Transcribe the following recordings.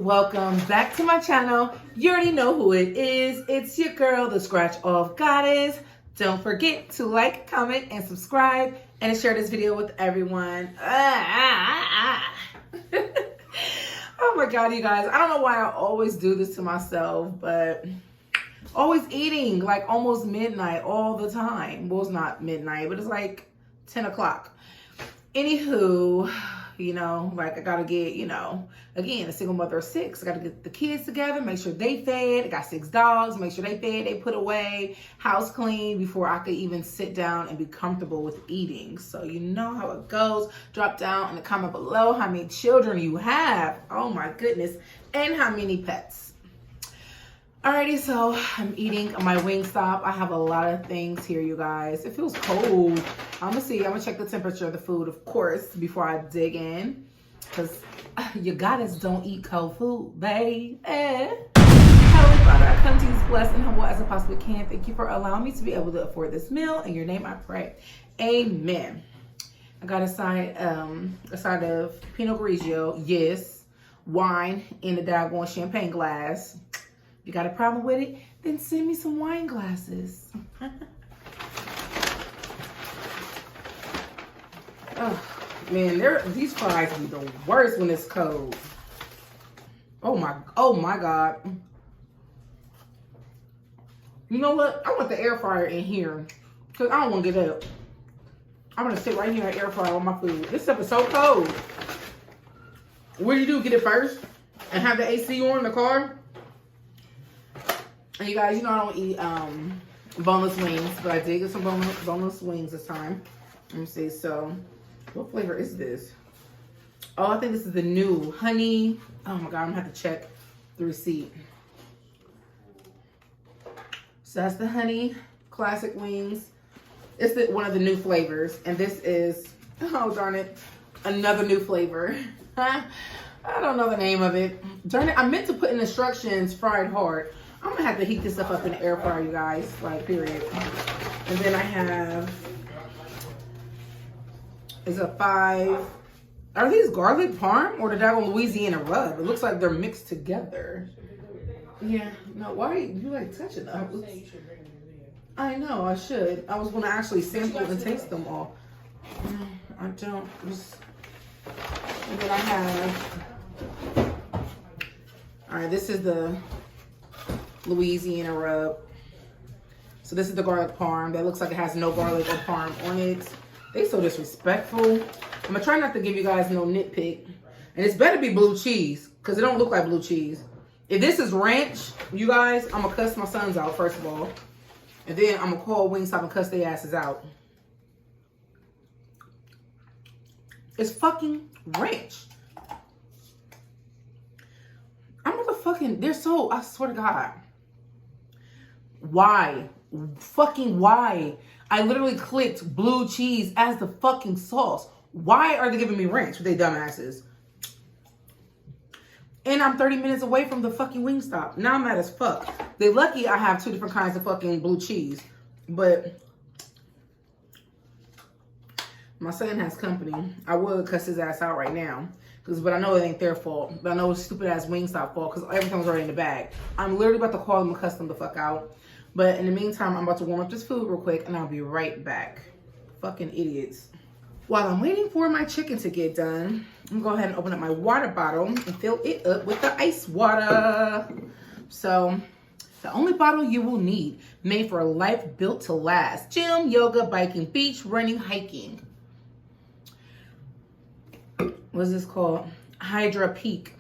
welcome back to my channel. You already know who it is. It's your girl, the Scratch Off Goddess. Don't forget to like, comment, and subscribe, and share this video with everyone. Oh my God, you guys. I don't know why I always do this to myself, but always eating like almost midnight all the time. Well, it's not midnight, but it's like 10 o'clock. Anywho, you know, like I gotta get, you know, again, a single mother of 6. I gotta get the kids together, make sure they fed. I got 6 dogs, make sure they fed, they put away, house clean before I could even sit down and be comfortable with eating. So you know how it goes. Drop down in the comment below how many children you have. Oh my goodness. And how many pets. Alrighty, so I'm eating my Wingstop. I have a lot of things here, you guys. It feels cold. I'm gonna check the temperature of the food, of course, before I dig in. Because you goddess don't eat cold food, babe. Heavenly Father, I come to you as blessed and humble as I possibly can. Thank you for allowing me to be able to afford this meal. In your name I pray. Amen. I got a side of Pinot Grigio, yes. Wine in a daggone champagne glass. If you got a problem with it, then send me some wine glasses. Oh, man, these fries be the worst when it's cold. Oh my God. You know what? I want the air fryer in here because I don't want to get up. I'm going to sit right here and air fryer on my food. This stuff is so cold. What do? Get it first and have the AC on in the car? And you guys, you know I don't eat boneless wings, but I did get some boneless wings this time. Let me see. So, what flavor is this? Oh, I think this is the new honey. Oh my God, I'm gonna have to check the receipt. So that's the honey classic wings. It's one of the new flavors, and this is, oh darn it, another new flavor. I don't know the name of it. Darn it, I meant to put in instructions fried hard. I'm gonna have to heat this stuff up in the air fryer, you guys, like, period. And then I have, is a 5, are these garlic parm or the daggone Louisiana rub? It looks like they're mixed together. Yeah, no, why you like touching them? I know, I should. I was gonna actually sample and taste them all. No, I don't. And then I have, all right, this is the Louisiana rub. So this is the garlic parm that looks like it has no garlic or parm on it. They so disrespectful. I'm gonna try not to give you guys no nitpick. And it's better be blue cheese because it don't look like blue cheese. If this is ranch, you guys, I'm gonna cuss my sons out first of all. And then I'm gonna call Wingstop and cuss their asses out. It's fucking ranch. I'm motherfucking, they're so, I swear to God. Why? Fucking why? I literally clicked blue cheese as the fucking sauce. Why are they giving me ranch with they dumbasses? And I'm 30 minutes away from the fucking Wingstop. Now I'm mad as fuck. They're lucky I have 2 different kinds of fucking blue cheese. But my son has company. I would cuss his ass out right now. But I know it ain't their fault. But I know it's stupid ass Wingstop fault because everything's already in the bag. I'm literally about to call them and cuss them the fuck out. But in the meantime, I'm about to warm up this food real quick and I'll be right back. Fucking idiots. While I'm waiting for my chicken to get done, I'm gonna go ahead and open up my water bottle and fill it up with the ice water. So, the only bottle you will need, made for a life built to last. Gym, yoga, biking, beach, running, hiking. What is this called? Hydra Peak.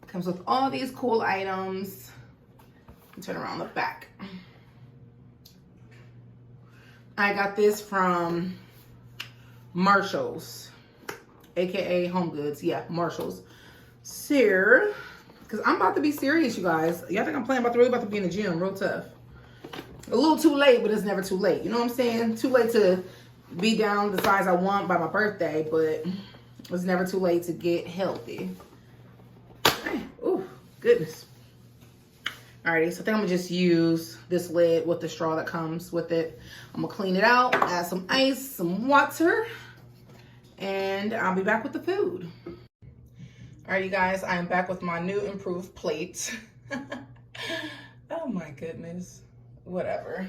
Comes with all these cool items. Turn around the back. I got this from Marshall's, aka Home Goods. Yeah, Marshall's. Because I'm about to be serious, you guys. Y'all think I'm playing really about to be in the gym, real tough. A little too late, but it's never too late. You know what I'm saying? Too late to be down the size I want by my birthday, but it's never too late to get healthy. Hey, ooh, goodness. Alrighty, so I think I'm gonna just use this lid with the straw that comes with it. I'm gonna clean it out, add some ice, some water, and I'll be back with the food. All right, you guys, I am back with my new improved plate. Oh my goodness. Whatever.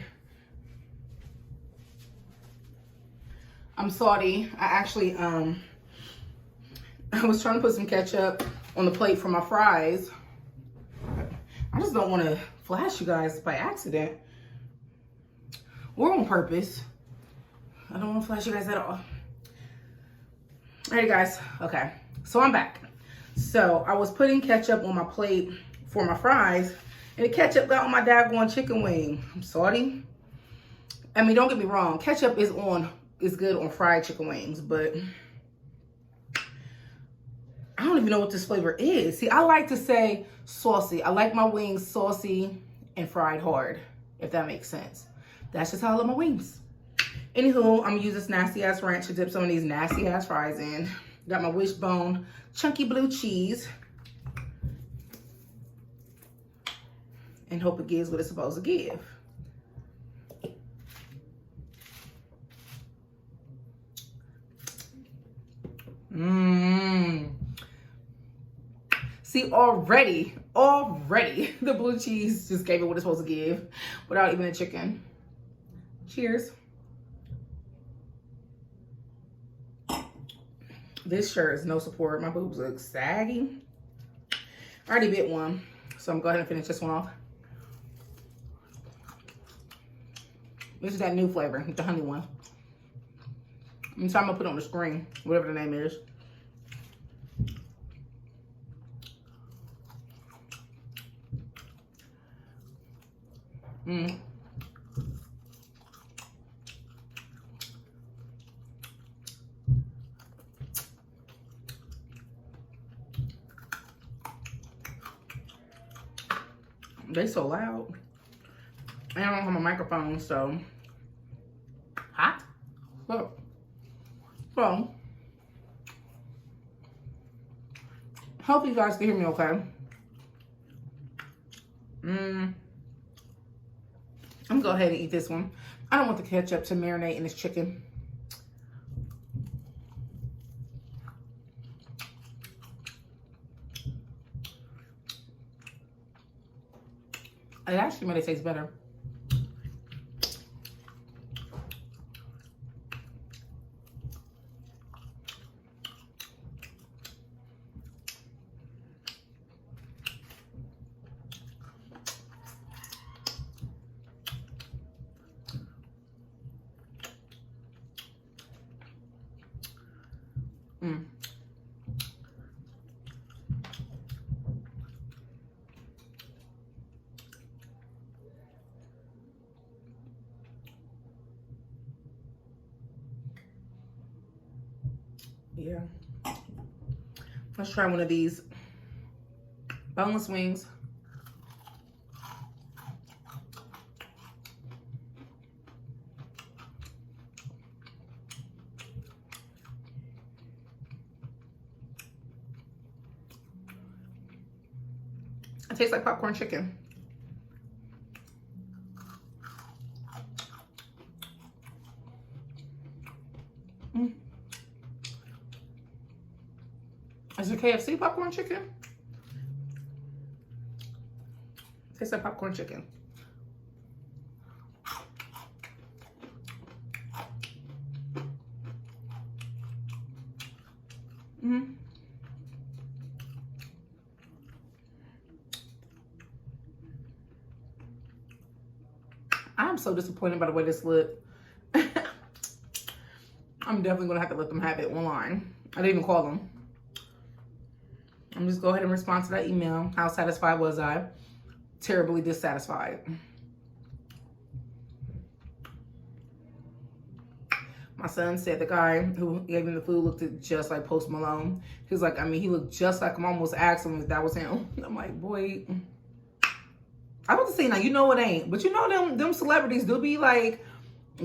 I'm salty. I actually, I was trying to put some ketchup on the plate for my fries. I just don't want to flash you guys by accident or on purpose. I don't want to flash you guys at all. All right, guys. Okay, so I'm back. So I was putting ketchup on my plate for my fries, and the ketchup got on my daggone chicken wing. I'm sorry. I mean, don't get me wrong. Ketchup is good on fried chicken wings, but I don't even know what this flavor is. See, I like to say saucy. I like my wings saucy and fried hard, if that makes sense. That's just how I love my wings. Anywho, I'm gonna use this nasty ass ranch to dip some of these nasty ass fries in. Got my wishbone chunky blue cheese. And hope it gives what it's supposed to give. See, already, the blue cheese just gave it what it's supposed to give without even the chicken. Cheers. This shirt is no support. My boobs look saggy. I already bit one, so I'm gonna go ahead and finish this one off. This is that new flavor, the honey one. So I'm gonna put it on the screen, whatever the name is. They so loud. And I don't have my microphone, so hot. Look. So hope you guys can hear me okay. I'm gonna go ahead and eat this one. I don't want the ketchup to marinate in this chicken. It actually made it taste better. Yeah. Let's try one of these boneless wings. It tastes like popcorn chicken. Is it KFC popcorn chicken? Tastes like popcorn chicken. I'm so disappointed by the way this looked. I'm definitely gonna have to let them have it online. I didn't even call them. I'm just go ahead and respond to that email. How satisfied was I? Terribly dissatisfied. My son said the guy who gave him the food looked just like Post Malone. He was like, I mean, he looked just like him. I almost asked him if that was him. I'm like, boy. I was to say, now, you know it ain't. But you know them celebrities do be like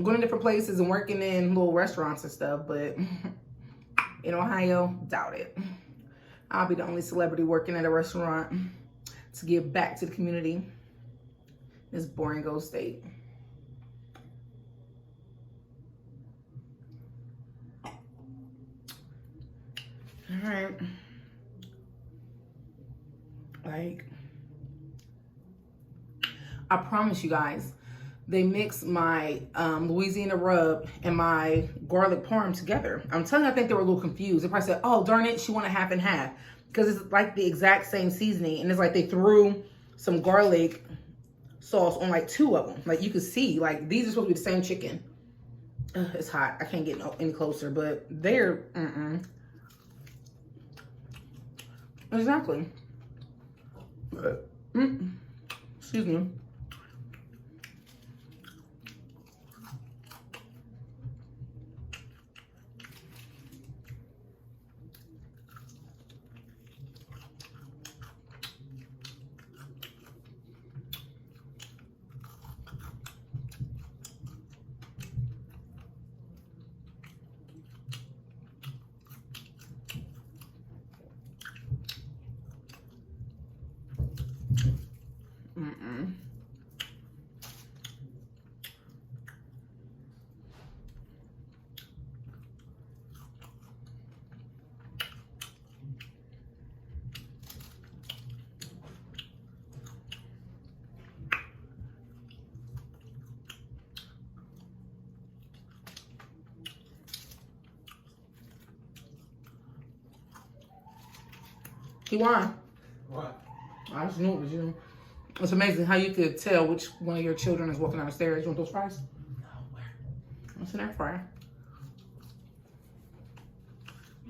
going to different places and working in little restaurants and stuff. But in Ohio, doubt it. I'll be the only celebrity working at a restaurant to give back to the community. This boring ghost state. All right. Like, I promise you guys, they mix my Louisiana rub and my garlic parm together. I'm telling you, I think they were a little confused. They probably said, oh, darn it, she wanted half and half. Because it's like the exact same seasoning. And it's like they threw some garlic sauce on like 2 of them. Like, you could see, like, these are supposed to be the same chicken. Ugh, it's hot. I can't get any closer, but they're, Exactly. But, excuse me. He won. What? I just knew it was you. It's amazing how you could tell which one of your children is walking down the stairs. You want those fries? No, where? What's an air fryer?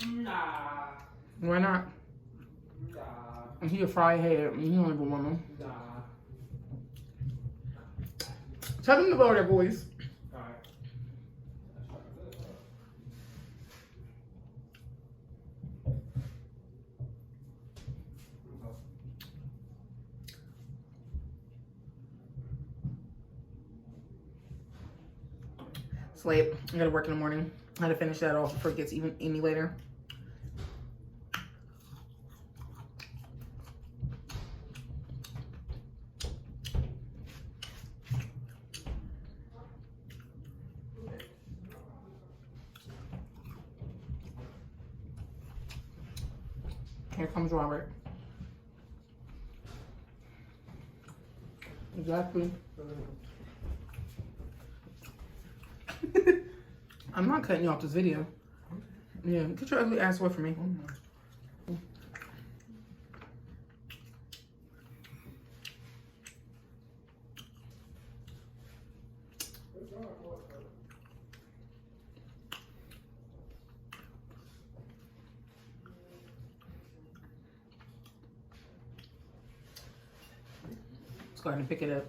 Nah. Why not? Nah. And he a fry head. You don't even want them. Nah. Tell them to lower their voice. Alright. It's late. I gotta work in the morning. I had to finish that off before it gets even any later. Here comes Robert. Exactly. I'm not cutting you off this video. Yeah, get your ugly ass away from me. Let's go ahead and pick it up.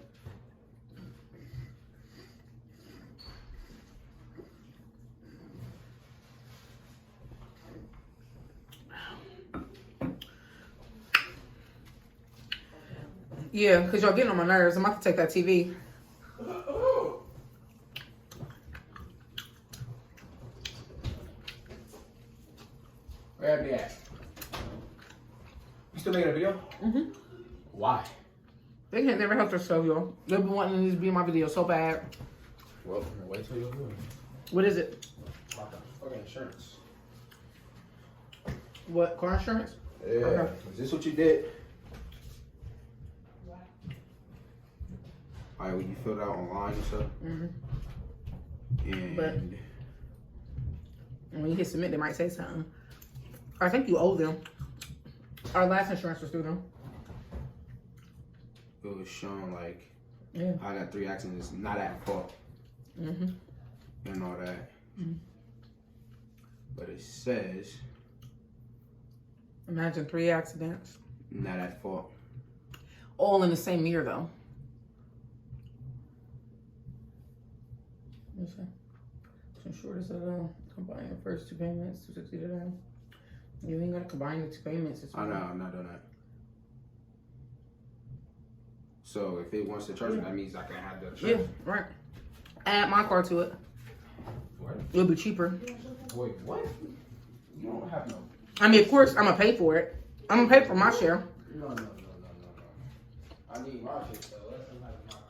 Yeah, because y'all getting on my nerves. I'm about to take that TV. Where be at? You still making a video? Mm-hmm. Why? They can't never help themselves, y'all. They've been wanting this to be in my video so bad. Well, wait till you're good. What is it? Okay, insurance. What, car insurance? Yeah. Okay. Is this what you did? Alright, when you filled out online and stuff. Mm-hmm. And But when you hit submit, they might say something. I think you owe them. Our last insurance was through them. it was showing like Yeah. I got 3 accidents, not at fault. Mm-hmm. And all that. Mm-hmm. But it says Imagine 3 accidents. not at fault. All in the same year, though. What's that? So shortest of combine the first 2 payments, 260 today. You ain't gotta combine the 2 payments. It's I know, I'm not doing that. So if it wants to charge me, that means I can have the Yeah, insurance. right. Add my car to it. What? It'll be cheaper. Wait, what? You don't have no. I mean, of course, I'm gonna pay for it. I'm gonna pay for my share. No. I need my shit though. That's not my car.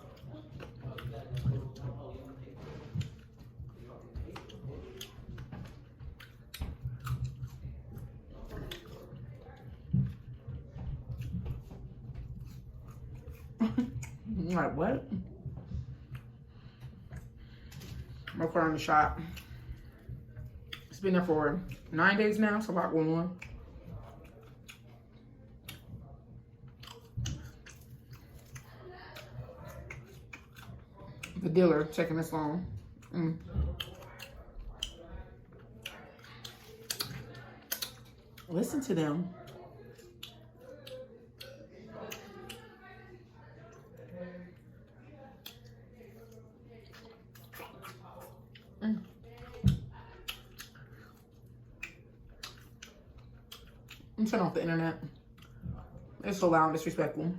I'm like, what? I'm recording the shop. It's been there for 9 days now, so a lot going on. The dealer checking this long. Listen to them. I'm turning off the internet. It's so loud and disrespectful.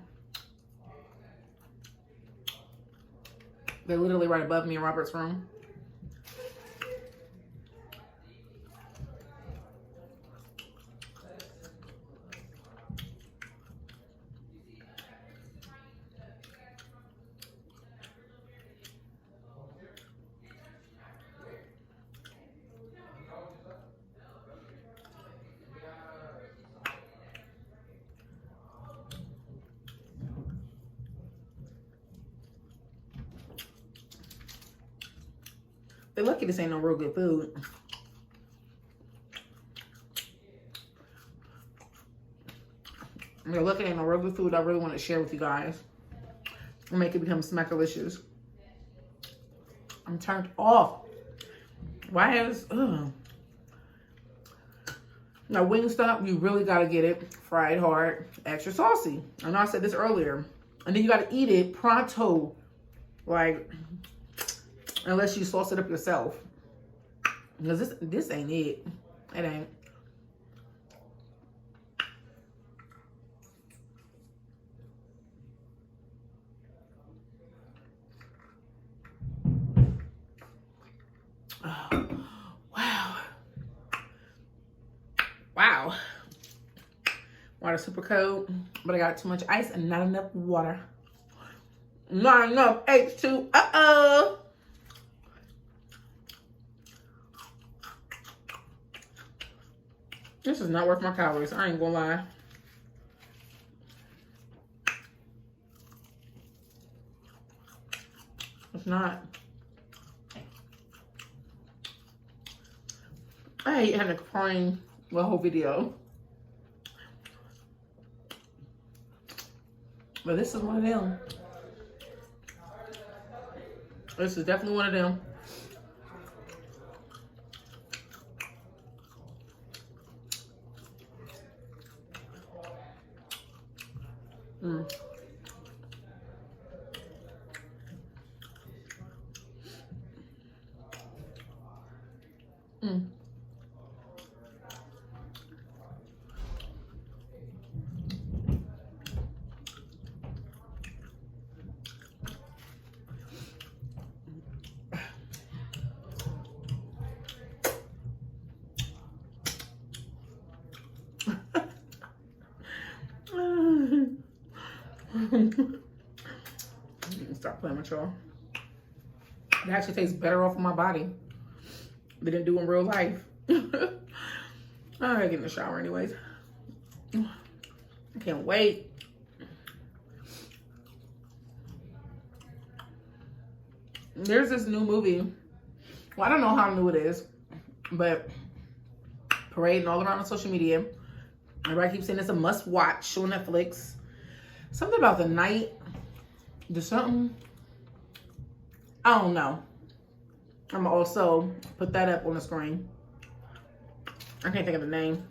They're literally right above me in Robert's room. They're lucky this ain't no real good food. They're lucky it ain't no real good food I really want to share with you guys and make it become smackalicious. I'm turned off. Why is, ugh. Now, Wingstop, you really got to get it fried hard, extra saucy. I know I said this earlier. And then you got to eat it pronto. Like, unless you sauce it up yourself. Because this ain't it. It ain't. Oh, wow. Wow. Water super cold, but I got too much ice and not enough water. Not enough H2. Uh-oh. This is not worth my calories. I ain't gonna lie. It's not. I hate having to complain the whole video. But this is one of them. This is definitely one of them. Mm. Mm. Stop playing with y'all. It actually tastes better off of my body than it do in real life. I gotta get in the shower anyways. I can't wait. There's this new movie. Well, I don't know how new it is, but parading all around on social media. Everybody keeps saying it's a must watch on Netflix. Something about the night. There's something. I don't know. I'm gonna also put that up on the screen. I can't think of the name.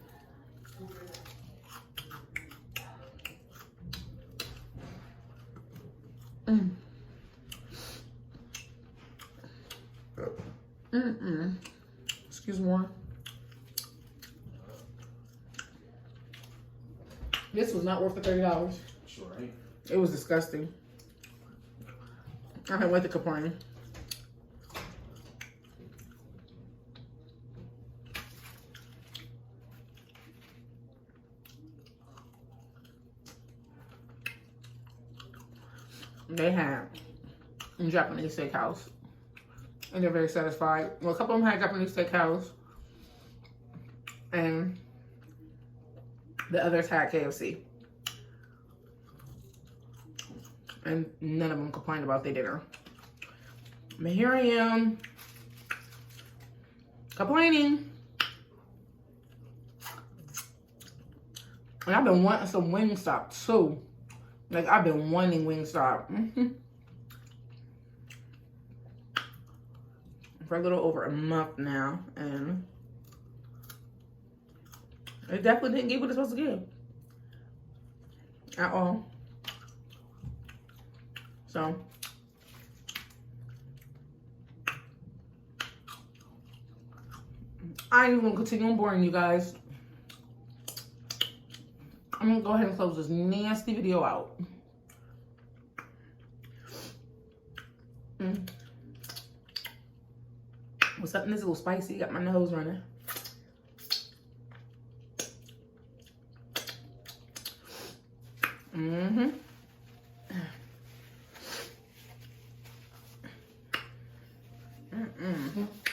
Excuse me. This was not worth the $30. Sure ain't. It was disgusting. I can't wait to complain. They had a Japanese steakhouse, and they're very satisfied. Well, a couple of them had Japanese steakhouse, and the others had KFC. And none of them complained about their dinner. But here I am, complaining. And I've been wanting some Wingstop too. Like, I've been wanting Wingstop. For a little over a month now. And it definitely didn't give what it's supposed to give. At all. So. I ain't even gonna continue on boring you guys. I'm gonna go ahead and close this nasty video out. What's up? This is a little spicy. Got my nose running.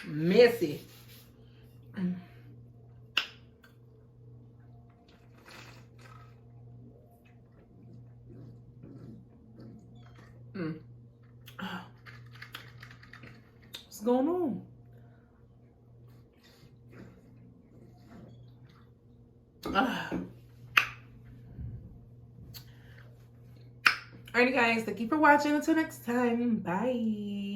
Messy. What's going on? Alrighty guys, thank you for watching. Until next time, bye.